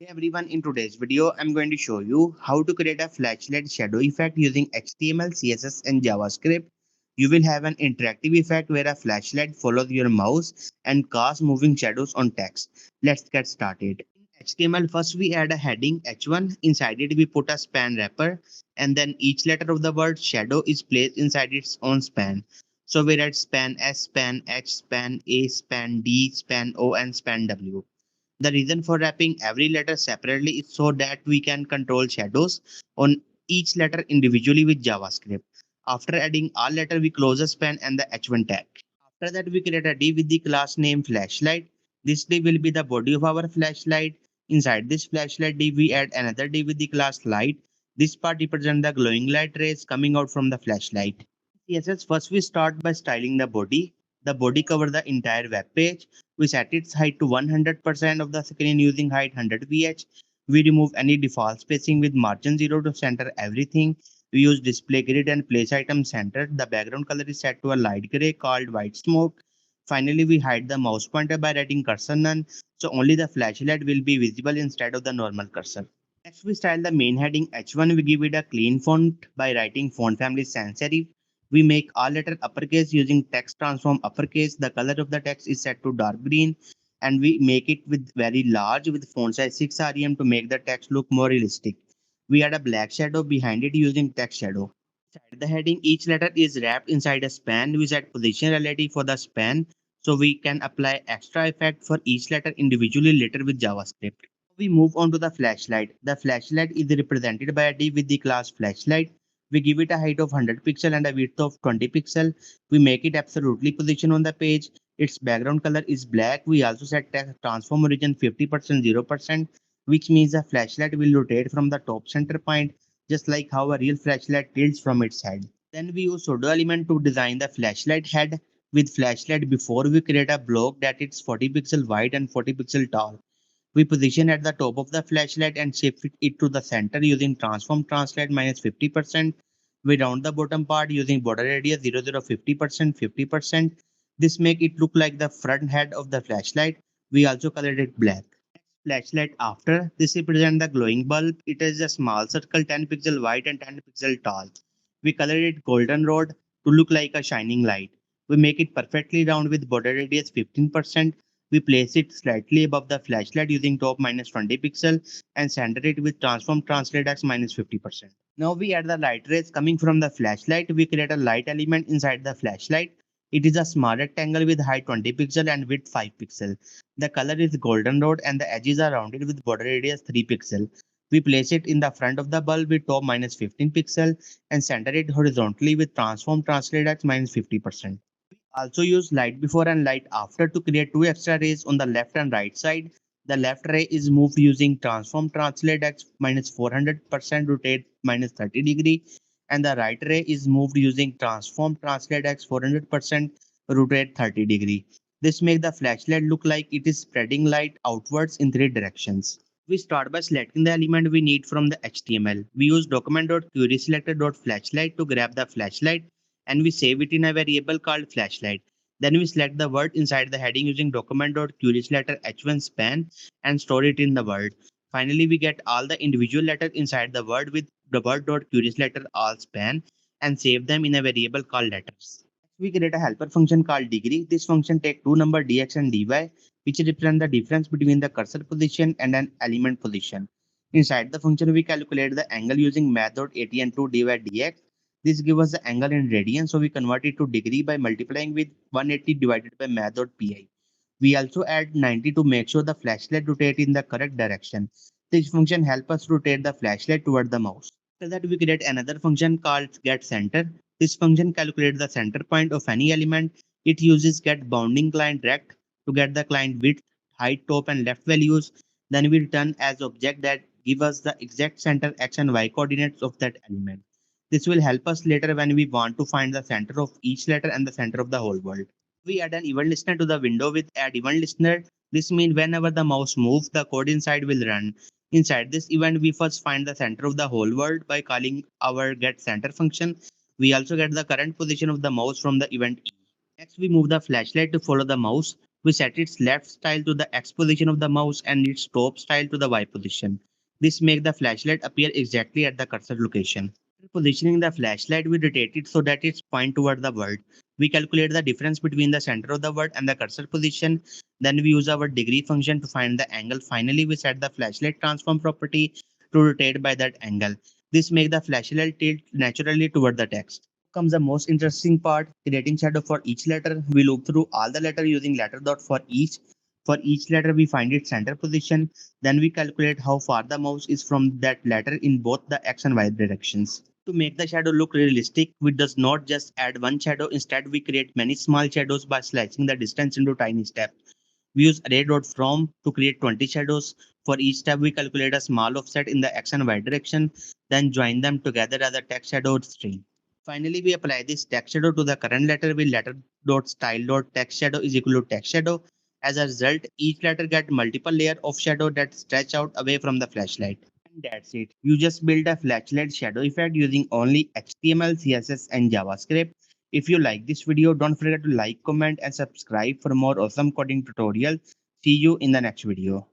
Hey everyone, in today's video, I'm going to show you how to create a flashlight shadow effect using HTML, CSS and JavaScript. You will have an interactive effect where a flashlight follows your mouse and casts moving shadows on text. Let's get started. In HTML, first we add a heading H1. Inside it, we put a span wrapper and then each letter of the word shadow is placed inside its own span. So we write span S, span H, span A, span D, span O and span W. The reason for wrapping every letter separately is so that we can control shadows on each letter individually with JavaScript. After adding all letter, we close the span and the H1 tag. After that, we create a div with the class name flashlight. This div will be the body of our flashlight. Inside this flashlight div, we add another div with the class light. This part represents the glowing light rays coming out from the flashlight. CSS, first we start by styling the body. The body covers the entire web page. We set its height to 100% of the screen using height 100 VH. We remove any default spacing with margin 0 to center everything. We use display grid and place item centered. The background color is set to a light gray called white smoke. Finally, we hide the mouse pointer by writing cursor none, so only the flashlight will be visible instead of the normal cursor. Next, we style the main heading H1. We give it a clean font by writing font family sans serif. We make all letter uppercase using text transform uppercase. The color of the text is set to dark green and we make it with very large with font size 6 rem to make the text look more realistic. We add a black shadow behind it using text shadow. Inside the heading, each letter is wrapped inside a span. We set position relative for the span so we can apply extra effect for each letter individually later with JavaScript. We move on to the flashlight. The flashlight is represented by a div with the class flashlight. We give it a height of 100 pixel and a width of 20 pixel. We make it absolutely position on the page. Its background color is black. We also set transform origin 50% 0%, which means the flashlight will rotate from the top center point just like how a real flashlight tilts from its head. Then we use pseudo element to design the flashlight head. With flashlight before we create a block that is 40 pixel wide and 40 pixel tall. We position at the top of the flashlight and shift it to the center using transform translate minus 50%. We round the bottom part using border radius 50% 50%. This make it look like the front head of the flashlight. We also colored it black. Flashlight after this represents the glowing bulb. It is a small circle 10 pixel wide and 10 pixel tall. We colored it golden rod to look like a shining light. We make it perfectly round with border radius 15%. We place it slightly above the flashlight using top minus 20 pixel and center it with transform translate x minus 50%. Now we add the light rays coming from the flashlight. We create a light element inside the flashlight. It is a small rectangle with height 20 pixel and width 5 pixel. The color is golden rod and the edges are rounded with border radius 3 pixel. We place it in the front of the bulb with top minus 15 pixel and center it horizontally with transform translate x minus 50%. Also use light before and light after to create two extra rays on the left and right side. The left ray is moved using transform translate x minus 400% rotate minus 30 degree and the right ray is moved using transform translate x 400% rotate 30 degree. This makes the flashlight look like it is spreading light outwards in three directions. We start by selecting the element we need from the HTML. We use document.querySelector.flashlight to grab the flashlight and we save it in a variable called flashlight. Then we select the word inside the heading using document.querySelector h1 span and store it in the word. Finally, we get all the individual letters inside the word with the word.querySelector all span and save them in a variable called letters. We create a helper function called degree. This function takes two numbers dx and dy, which represent the difference between the cursor position and an element position. Inside the function, we calculate the angle using math.atn2 divide dx. This gives us the angle in radians, so we convert it to degree by multiplying with 180 divided by math.pi. We also add 90 to make sure the flashlight rotates in the correct direction. This function helps us rotate the flashlight toward the mouse. After that, we create another function called getCenter. This function calculates the center point of any element. It uses getBounding client rect to get the client width, height, top, and left values. Then we return as object that give us the exact center x and y coordinates of that element. This will help us later when we want to find the center of each letter and the center of the whole world. We add an event listener to the window with add event listener. This means whenever the mouse moves, the code inside will run. Inside this event, we first find the center of the whole world by calling our getCenter function. We also get the current position of the mouse from the event E. Next, we move the flashlight to follow the mouse. We set its left tile to the X position of the mouse and its top tile to the Y position. This makes the flashlight appear exactly at the cursor location. Positioning the flashlight, we rotate it so that it's point toward the word. We calculate the difference between the center of the word and the cursor position. Then we use our degree function to find the angle. Finally, we set the flashlight transform property to rotate by that angle. This makes the flashlight tilt naturally toward the text. Comes the most interesting part, creating shadow for each letter. We loop through all the letter using letter dot for each. For each letter, we find its center position. Then we calculate how far the mouse is from that letter in both the X and Y directions. To make the shadow look realistic, we does not just add one shadow. Instead, we create many small shadows by slicing the distance into tiny steps. We use array.from to create 20 shadows. For each step, we calculate a small offset in the X and Y direction, then join them together as a text shadow string. Finally, we apply this text shadow to the current letter with letter.style.text shadow is equal to text shadow. As a result, each letter gets multiple layers of shadow that stretch out away from the flashlight. And that's it. You just build a flashlight shadow effect using only HTML, CSS, and JavaScript. If you like this video, don't forget to like, comment, and subscribe for more awesome coding tutorials. See you in the next video.